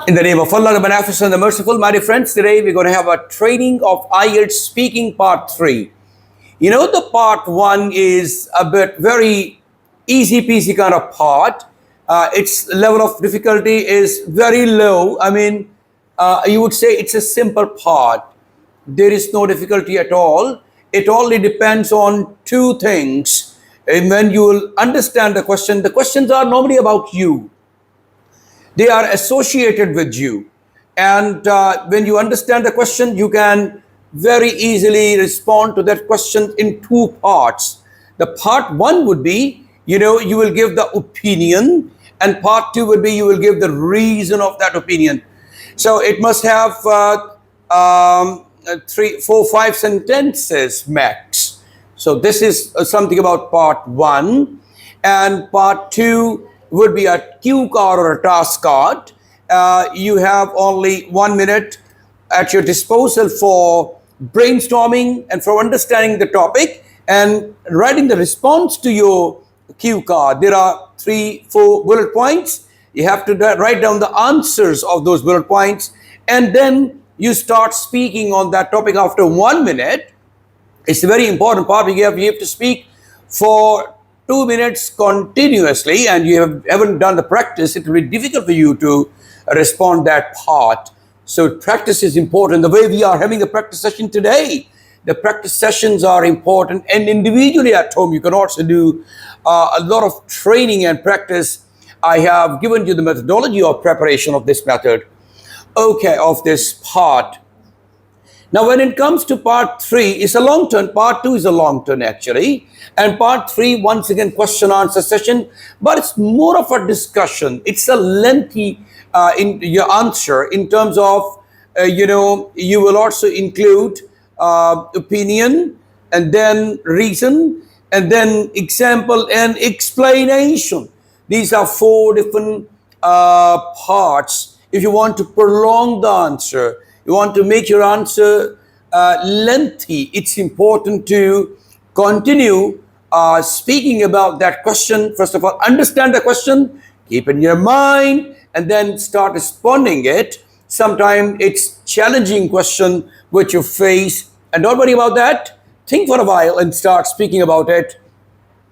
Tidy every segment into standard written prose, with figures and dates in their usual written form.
In the name of Allah, the Beneficent, the Merciful, my dear friends, today we're going to have a training of IELTS speaking part 3. You know, the part 1 is a bit very easy peasy kind of part. Its level of difficulty is very low. I mean, you would say it's a simple part. There is no difficulty at all. It only depends on two things. And when you will understand the questions are normally about you. They are associated with you. And when you understand the question, you can very easily respond to that question in two parts. The part 1 would be, you know, you will give the opinion, and part 2 would be you will give the reason of that opinion. So it must have 3, 4, 5 sentences max. So this is something about part 1, and part 2 would be a cue card or a task card. You have only 1 minute at your disposal for brainstorming and for understanding the topic and writing the response to your cue card. There are 3, 4 bullet points. You have to write down the answers of those bullet points, and then you start speaking on that topic after 1 minute. It's a very important part. You have to speak for 2 minutes continuously, and you haven't done the practice. It will be difficult for you to respond that part. So practice is important. The way we are having a practice session today, the practice sessions are important, and individually at home you can also do a lot of training and practice. I have given you the methodology of preparation of this method, okay, of this part. Now, when it comes to part 3, it's a long turn. Part 2 is a long turn actually. And part 3, once again, question answer session, but it's more of a discussion. It's a lengthy in your answer in terms of, you know, you will also include opinion, and then reason, and then example and explanation. These are 4 different parts. If you want to prolong the answer, you want to make your answer lengthy, it's important to continue speaking about that question. First of all, understand the question, keep in your mind, and then start responding it. Sometimes it's challenging question which you face, and don't worry about that. Think for a while and start speaking about it.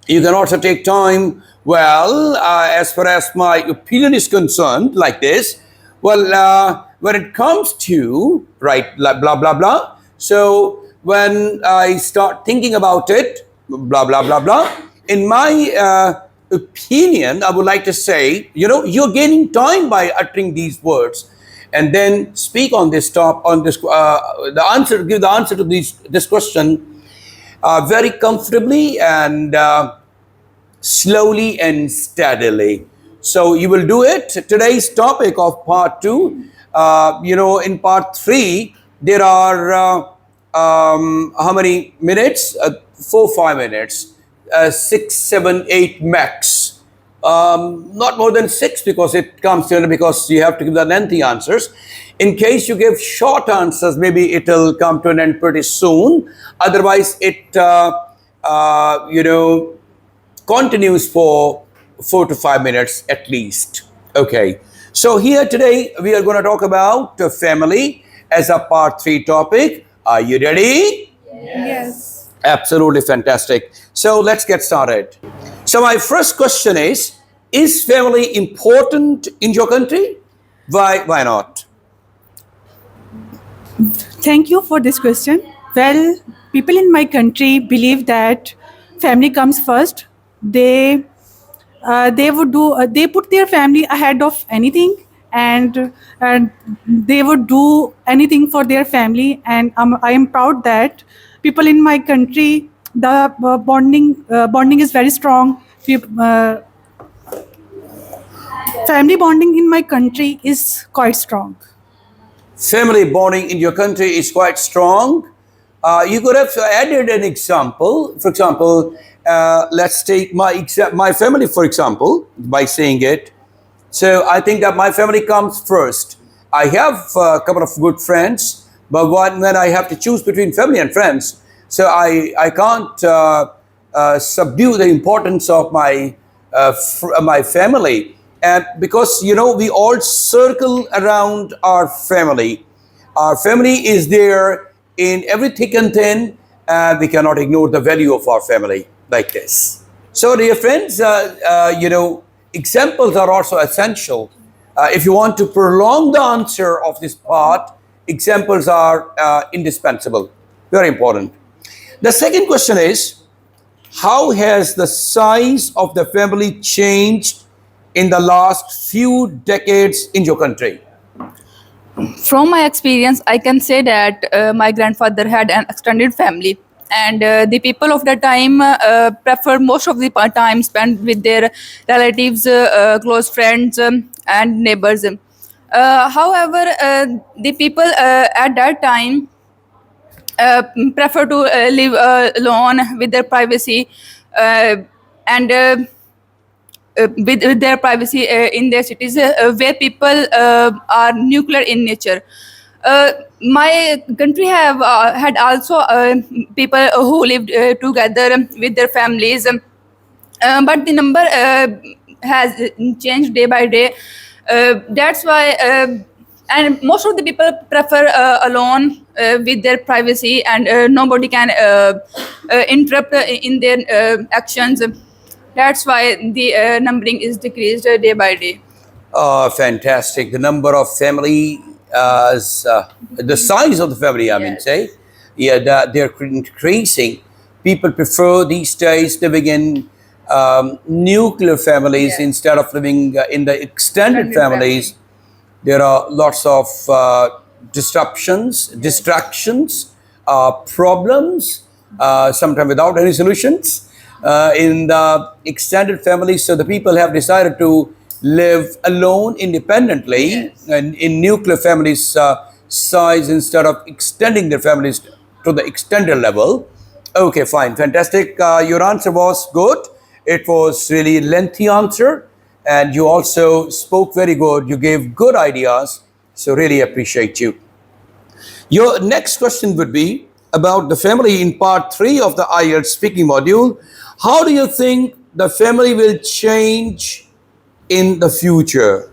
You can also take time. Well, as far as my opinion is concerned, like this, well, when it comes to, right, blah, blah, blah, blah. So when I start thinking about it, blah, blah, blah, blah, in my opinion, I would like to say, you know, you're gaining time by uttering these words, and then speak on this top, on this, the answer, give the answer to this question very comfortably and slowly and steadily. So you will do it. Today's topic of part 2, you know, in part 3, there are how many minutes? 4, 5 minutes, 6, 7, 8 max. Not more than 6, because it comes to, because you have to give the lengthy answers. In case you give short answers, maybe it will come to an end pretty soon. Otherwise, it you know, continues for 4 to 5 minutes at least. Okay. So here today we are going to talk about family as a part 3 topic. Are you ready? Yes. Absolutely fantastic. So let's get started. So my first question is family important in your country? Why not? Thank you for this question. Well, people in my country believe that family comes first. They put their family ahead of anything, and they would do anything for their family. And I am proud that people in my country, the bonding is very strong. Family bonding in my country is quite strong. Family bonding in your country is quite strong. You could have added an example. For example, let's take my family, for example, by saying it. So I think that my family comes first. I have a couple of good friends, but when I have to choose between family and friends, so I can't subdue the importance of my family. And because, you know, we all circle around our family. Our family is there in every thick and thin, and we cannot ignore the value of our family like this. So, dear friends, you know, examples are also essential. If you want to prolong the answer of this part, examples are indispensable, very important. The second question is, how has the size of the family changed in the last few decades in your country? From my experience, I can say that my grandfather had an extended family, and the people of that time prefer most of the time spent with their relatives, close friends, and neighbors. However, the people at that time prefer to live alone with their privacy, and with their privacy in their cities, where people are nuclear in nature. My country have had also people who lived together with their families, but the number has changed day by day. That's why, and most of the people prefer alone with their privacy, and nobody can interrupt in their actions. That's why the numbering is decreased day by day. Fantastic. The number of family, the size of the family, I mean, Yes. say, yeah, they're increasing. People prefer these days living in nuclear families Yes. instead of living in the extended Extended families. There are lots of disruptions, distractions, problems, sometimes without any solutions in the extended family. So the people have decided to live alone independently Yes. and in nuclear families size instead of extending their families to the extended level. Okay, fine, fantastic. Your answer was good. It was really lengthy answer, and you also spoke very good. You gave good ideas, so really appreciate you. Your next question would be about the family in part 3 of the IELTS speaking module. How do you think the family will change in the future?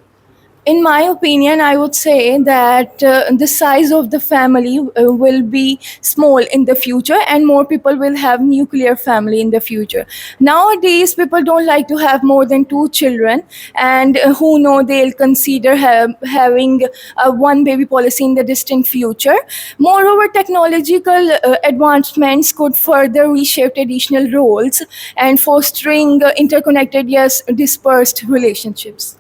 In my opinion, I would say that the size of the family will be small in the future, and more people will have nuclear family in the future. Nowadays, people don't like to have more than 2 children, and who know they'll consider having a one baby policy in the distant future. Moreover, technological advancements could further reshape traditional roles and fostering interconnected, yes, dispersed relationships.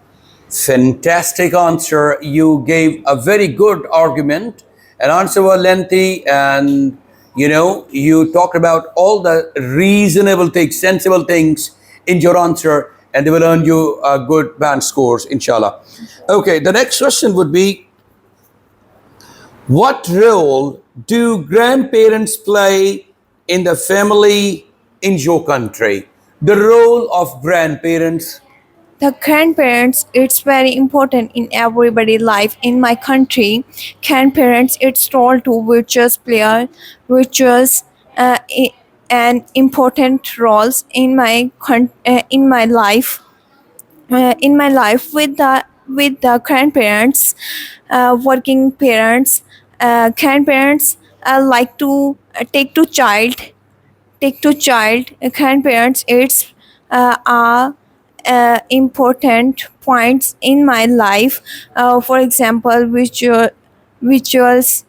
Fantastic answer. You gave a very good argument. An answer was lengthy, and you know, you talked about all the reasonable things, sensible things in your answer, and they will earn you good band scores, inshallah. Okay, the next question would be, what role do grandparents play in the family in your country? The role of grandparents. The grandparents, it's very important in everybody life. In my country, grandparents, it's role to which was an important roles in in my life with the grandparents, working parents, grandparents like to take to child grandparents. It's are important points in my life. For example, rituals,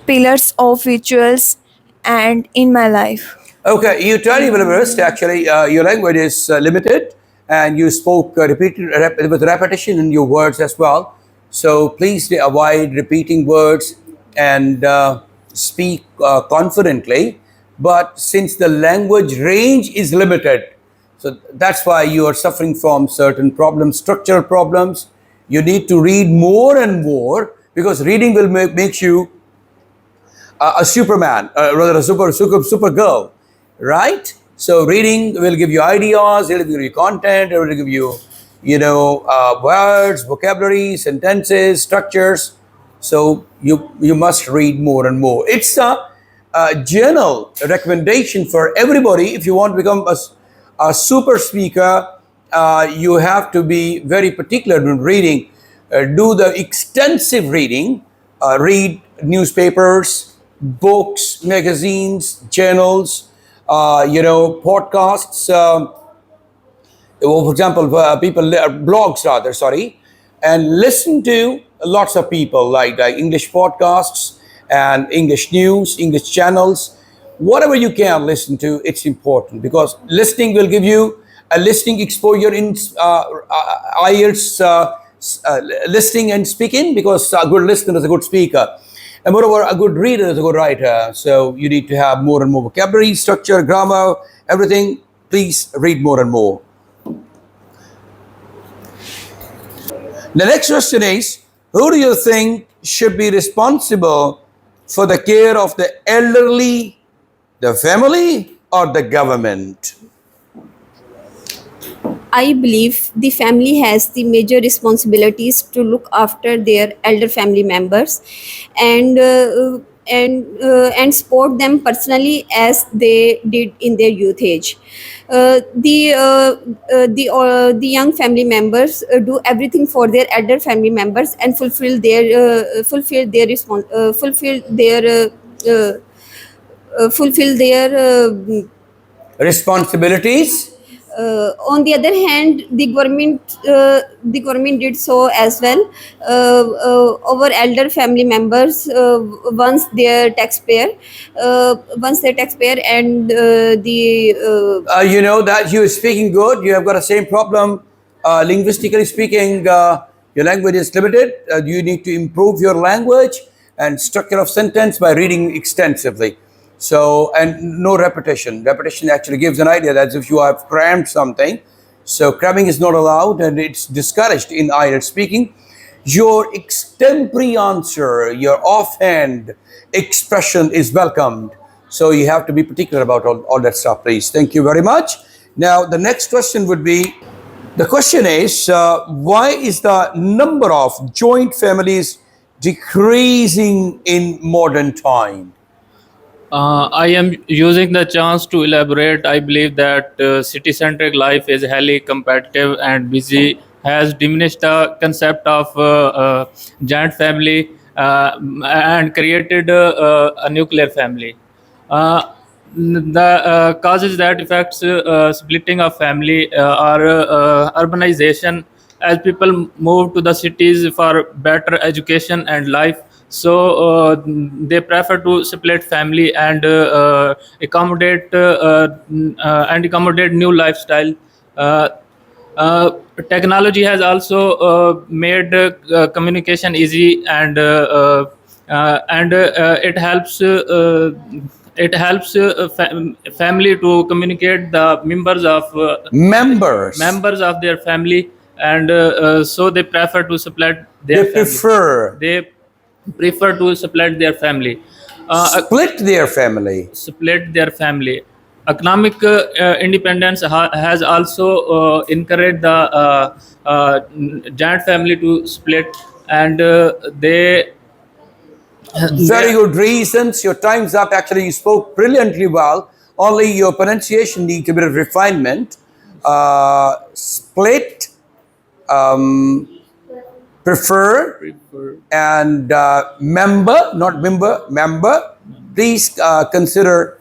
pillars of rituals, and in my life. Okay, you tell me, Wilburst, actually, your language is limited, and you spoke with repetition in your words as well. So please avoid repeating words and speak confidently. But since the language range is limited, so that's why you are suffering from certain problems, structural problems. You need to read more and more, because reading will makes you a Superman, rather a super girl, right? So reading will give you ideas, it will give you content, it will give you, you know, words, vocabulary, sentences, structures. So you must read more and more. It's a general recommendation for everybody. If you want to become a super speaker you have to be very particular when reading. Do the extensive reading, read newspapers, books, magazines, journals, podcasts. For example, people blogs rather, sorry, and listen to lots of people like English podcasts and English news, English channels, whatever you can listen to. It's important because listening will give you a listening exposure in IELTS listening and speaking, because a good listener is a good speaker. And moreover, a good reader is a good writer. So you need to have more and more vocabulary, structure, grammar, everything. Please read more and more. The next question is, who do you think should be responsible for the care of the elderly, the family, or the government? I believe the family has the major responsibilities to look after their elder family members and and support them personally as they did in their youth age. The young family members do everything for their elder family members and fulfill their Responsibilities? on the other hand, the government did so as well. Our elder family members, once their taxpayer, and You know that you are speaking good. You have got the same problem. Linguistically speaking, your language is limited. You need to improve your language and structure of sentence by reading extensively. So, and no repetition. Repetition actually gives an idea that if you have crammed something. So cramming is not allowed and it's discouraged in IELTS speaking. Your extempore answer, your offhand expression is welcomed. So you have to be particular about all that stuff, please. Thank you very much. Now, the next question would be, the question is, why is the number of joint families decreasing in modern time? I am using the chance to elaborate. I believe that city-centric life is highly competitive and busy, has diminished the concept of giant family and created a nuclear family. The causes that affects splitting of family are urbanization, as people move to the cities for better education and life. So they prefer to split family and accommodate new lifestyle. Uh, Technology has also made communication easy, and it helps family to communicate the Members. members of their family, and so they prefer to split their They family. prefer. They prefer to split their family. Split their family. Split their family. Economic independence has also encouraged the giant family to split, and they Very good reasons. Your time's up. Actually, you spoke brilliantly well. Only your pronunciation needs a bit of refinement. Split, prefer, and member, not member. Please consider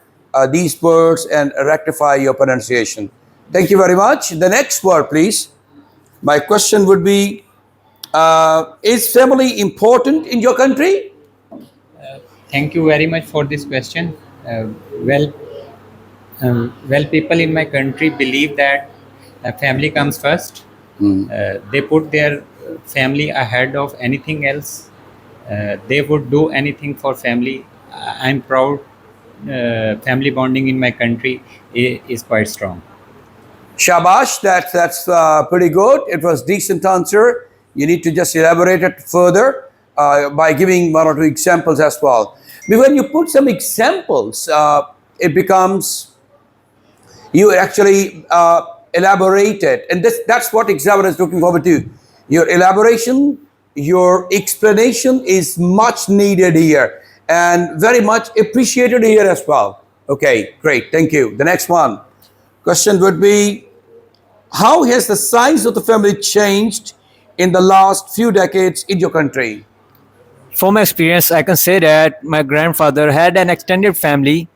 these words and rectify your pronunciation. Thank you very much. The next word, please. My question would be, is family important in your country? Thank you very much for this question. Well, people in my country believe that family comes first. They put their family ahead of anything else. They would do anything for family. I'm proud. Family bonding in my country is quite strong. Shabash, that's pretty good. It was decent answer. You need to just elaborate it further by giving one or two examples as well. But when you put some examples, it becomes, you actually elaborate it. And that's what examiner is looking forward to. Your elaboration, your explanation is much needed here and very much appreciated here as well. Okay, great. Thank you. The next one. Question would be, How has the size of the family changed in the last few decades in your country? From experience, I can say that my grandfather had an extended family,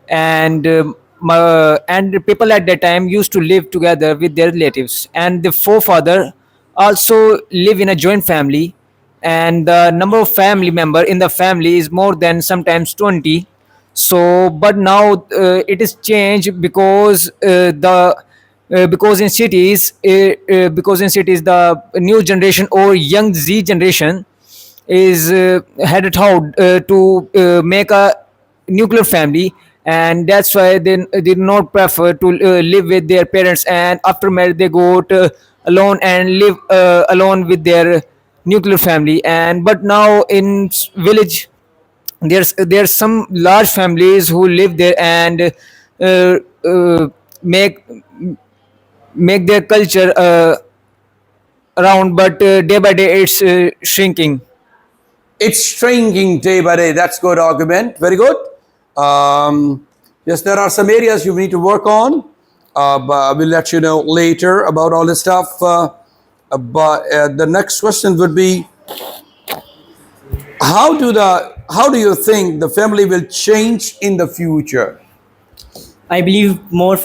and and people at that time used to live together with their relatives. And the forefather also live in a joint family, and the number of family member in the family is more than sometimes 20. So, but now it is changed because the because in cities the new generation or young Z generation is had a thought to make a nuclear family, and that's why they did not prefer to live with their parents, and after marriage they go to alone and live alone with their nuclear family. And but now in village there's some large families who live there and uh, uh, make make their culture around, but day by day it's shrinking. It's shrinking day by day. That's good argument. Very good. Yes, there are some areas you need to work on. But we'll let you know later about all this stuff. But the next question would be, how do you think the family will change in the future? I believe more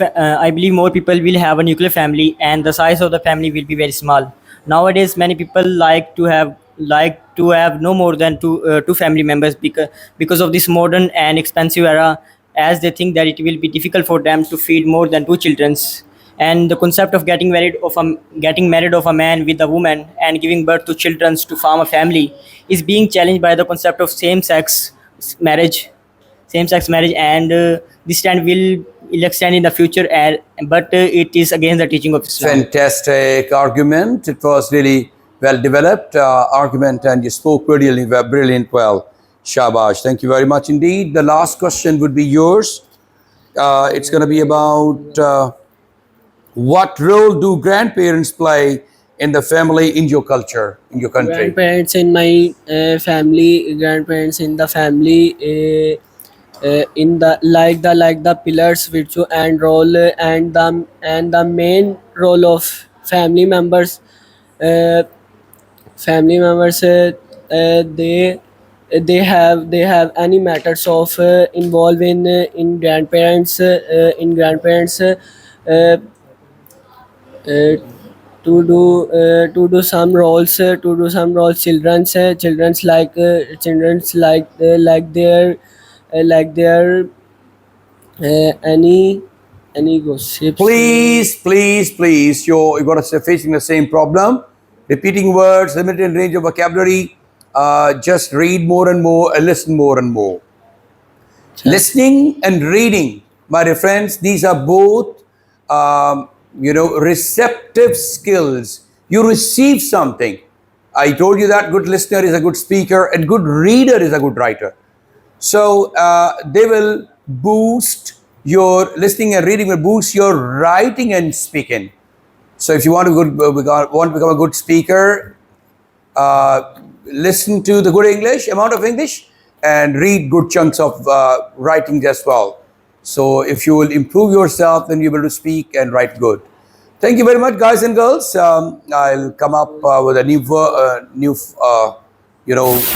people will have a nuclear family, and the size of the family will be very small. Nowadays, many people like to have no more than two family members, because of this modern and expensive era, as they think that it will be difficult for them to feed more than two childrens. And the concept of getting married of a man with a woman and giving birth to children to form a family is being challenged by the concept of marriage same-sex marriage, and this trend will extend in the future, but it is against the teaching of Islam. Fantastic argument. It was really well developed argument, and you spoke brilliant well. Shabash. Thank you very much indeed. The last question would be yours. It's going to be about what role do grandparents play in the family, in your culture, in your country? Grandparents in my family, grandparents in the family, in the pillars which and role, and the main role of family members. Uh, family members, they have any matters of involved in grandparents, uh, uh, to do some roles. Children's like any gossips. Please, you're going to facing the same problem. Repeating words, limited range of vocabulary. Just read more and more and listen more and more. Listening and reading, my dear friends, these are both, receptive skills. You receive something. I told you that good listener is a good speaker and good reader is a good writer. So they will boost your listening and reading will boost your writing and speaking. So if you want to become a good speaker, listen to the good amount of English, and read good chunks of writing as well. So if you will improve yourself, then you'll be able to speak and write good. Thank you very much, guys and girls. I'll come up with a new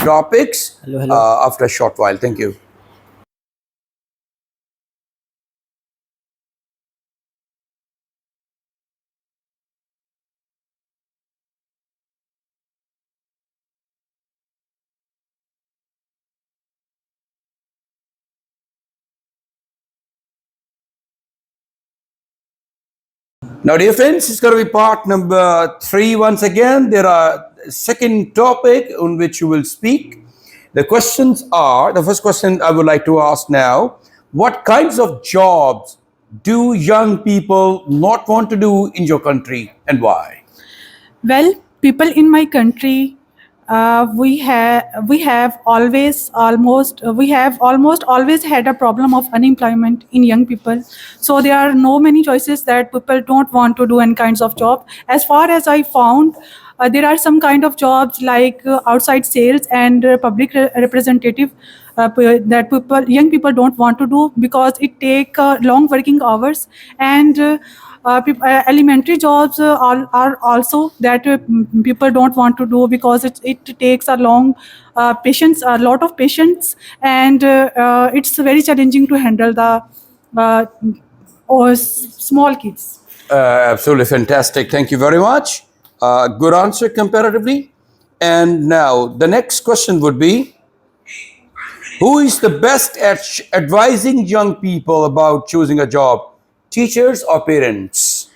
topics after a short while. Thank you. Now, dear friends, it's going to be part number 3 once again. There are second topic on which you will speak. The questions are, the first question I would like to ask now, what kinds of jobs do young people not want to do in your country and why? Well, people in my country, we have almost always had a problem of unemployment in young people. So there are no many choices that people don't want to do any kinds of job. As far as I found, there are some kind of jobs like outside sales and public representative that young people don't want to do because it take long working hours, and elementary jobs are also that people don't want to do because it takes a long patience, a lot of patience, and it's very challenging to handle the uh, small kids. Absolutely fantastic. Thank you very much. Good answer comparatively. And now the next question would be, who is the best at advising young people about choosing a job? Teachers or parents?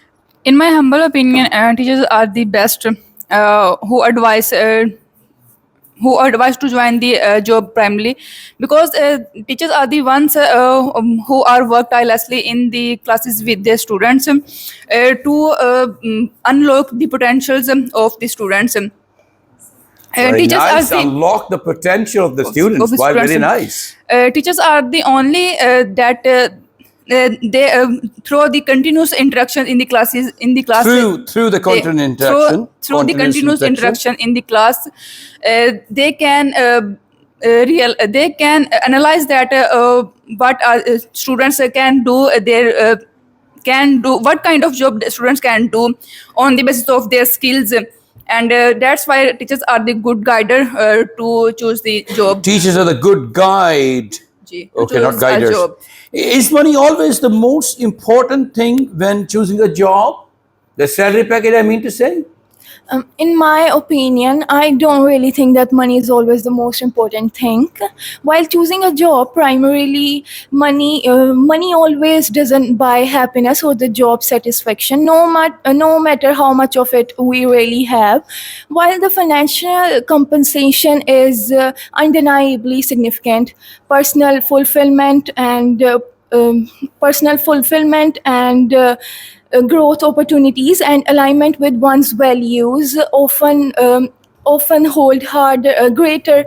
In my humble opinion, teachers are the best who advise to join the job primarily, because teachers are the ones who are work tirelessly in the classes with their students to unlock the potentials of the students. Very Teachers are nice. the Unlock the potential of the of students. the Why, students. very nice. Teachers are the only that they through the continuous interaction in the classes in the class Through the they, content through interaction, through the continuous interaction in the class, they can they can analyze that what students can do can do, what kind of job the students can do on the basis of their skills, and that's why teachers are the good guider to choose the job. Teachers are the good guide. To Okay, not choose a guiders. job. Is money always the most important thing when choosing a job? The salary package, I mean to say? In my opinion, I don't really think that money is always the most important thing. While choosing a job, primarily money always doesn't buy happiness or the job satisfaction. No matter how much of it we really have. While the financial compensation is undeniably significant, personal fulfillment and personal fulfillment and growth opportunities and alignment with one's values often hold greater,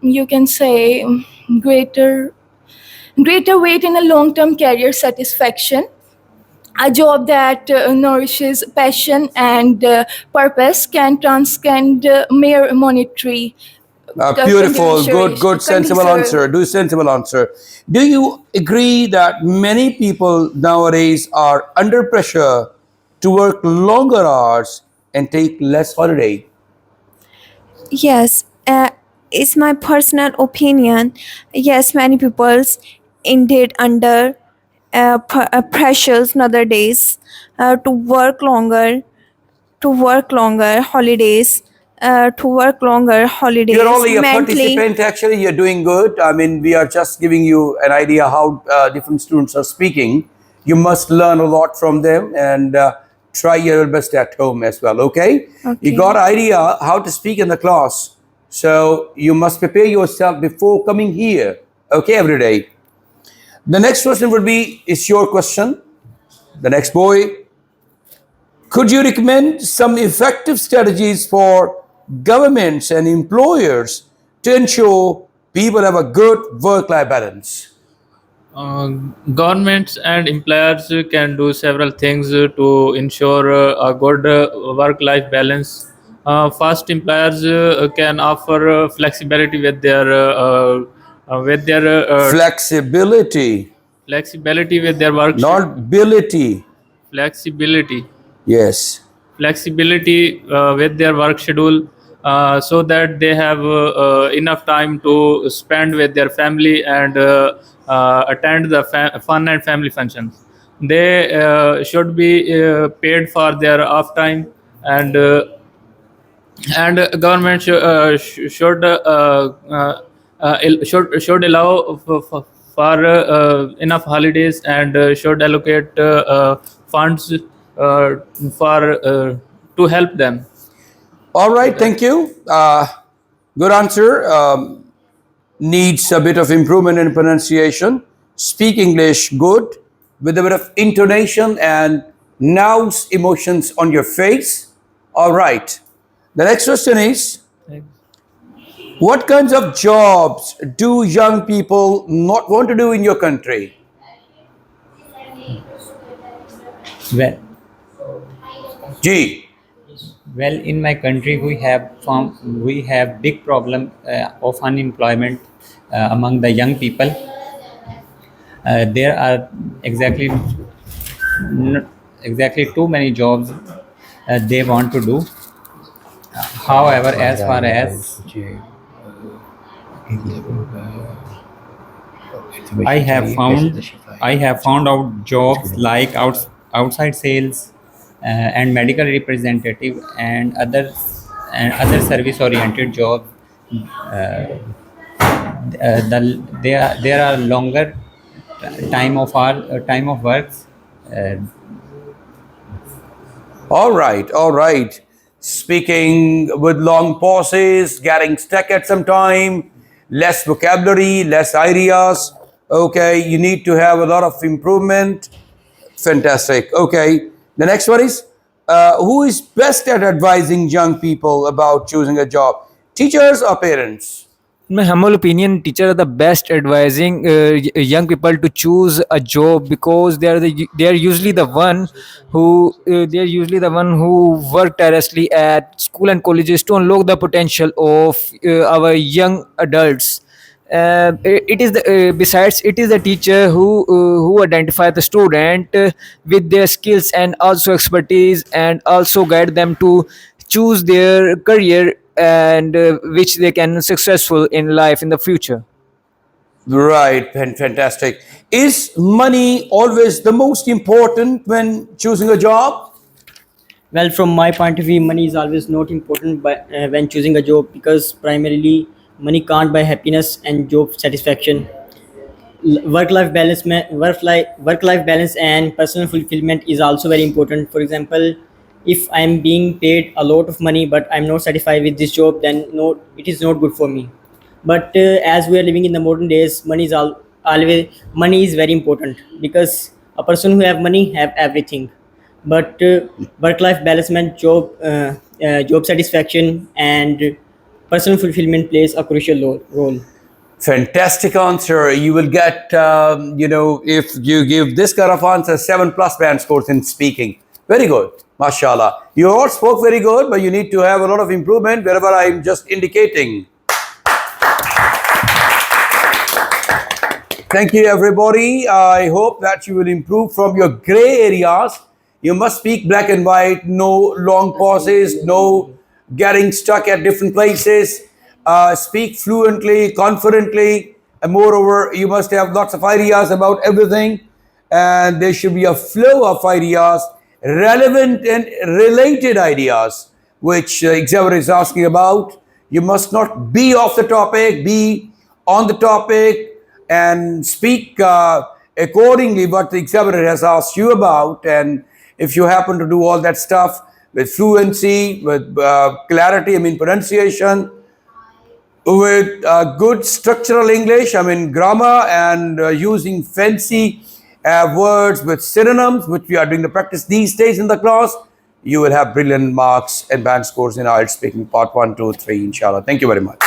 you can say, greater weight in a long-term career satisfaction. A job that nourishes passion and purpose can transcend mere monetary Beautiful, good, sensible answer. Sensible answer. Do you agree that many people nowadays are under pressure to work longer hours and take less holiday? Yes, it's my personal opinion. Yes, many people's indeed under pressures nowadays to work longer holidays, You're only a mentally. participant, actually. You're doing good. I mean, we are just giving you an idea how different students are speaking. You must learn a lot from them and try your best at home as well, okay? You got an idea how to speak in the class. So you must prepare yourself before coming here, okay, every day. The next question would be, is your question. The next boy, could you recommend some effective strategies for governments and employers to ensure people have a good work-life balance? Uh, Governments and employers can do several things to ensure a good work-life balance. First, employers can offer flexibility with their Flexibility, flexibility with their work. not ability. Flexibility. Yes. Flexibility with their work schedule, so that they have enough time to spend with their family and attend the fun and family functions. They should be paid for their off time, and government should allow for enough holidays, and should allocate funds for to help them. All right, thank you. Good answer. Needs a bit of improvement in pronunciation. Speak English good with a bit of intonation and nows emotions on your face. All right. The next question is, what kinds of jobs do young people not want to do in your country? Well, G. well, in my country, we have big problem of unemployment among the young people. There are exactly too many jobs they want to do. However, as far as I have found out jobs like outside sales and medical representative and other service oriented jobs. There are longer time of works. Uh, All right, all right. Speaking with long pauses, getting stuck at some time, less vocabulary, less ideas. Okay, you need to have a lot of improvement. Fantastic. Okay, the next one is who is best at advising young people about choosing a job? Teachers or parents? In my humble opinion, teachers are the best advising young people to choose a job, because they are usually the one who work tirelessly at school and colleges to unlock the potential of our young adults. It is the besides it is the teacher who identify the student with their skills and also expertise, and also guide them to choose their career, and which they can successful in life in the future. Right, fantastic. Is money always the most important when choosing a job? Well, from my point of view, money is always not important when choosing a job, because primarily money can't buy happiness and job satisfaction. Work life balance and personal fulfillment is also very important. For example, if I'm being paid a lot of money but I'm not satisfied with this job, then no, it is not good for me. But as we are living in the modern days, always money is very important, because a person who have money have everything. But work life balance, job satisfaction and personal fulfillment plays a crucial role. Fantastic answer. You will get, if you give this kind of answer, 7+ band scores in speaking. Very good. MashaAllah. You all spoke very good, but you need to have a lot of improvement wherever I'm just indicating. Thank you, everybody. I hope that you will improve from your gray areas. You must speak black and white, no long pauses, no getting stuck at different places. Speak fluently, confidently, and moreover, you must have lots of ideas about everything. And there should be a flow of ideas, relevant and related ideas, which examiner is asking about. You must not be off the topic, be on the topic, and speak accordingly what the examiner has asked you about. And if you happen to do all that stuff with fluency, with clarity, pronunciation, with good structural English, grammar, and using fancy words with synonyms, which we are doing the practice these days in the class, you will have brilliant marks and band scores in IELTS speaking part 1, 2, 3, inshallah. Thank you very much.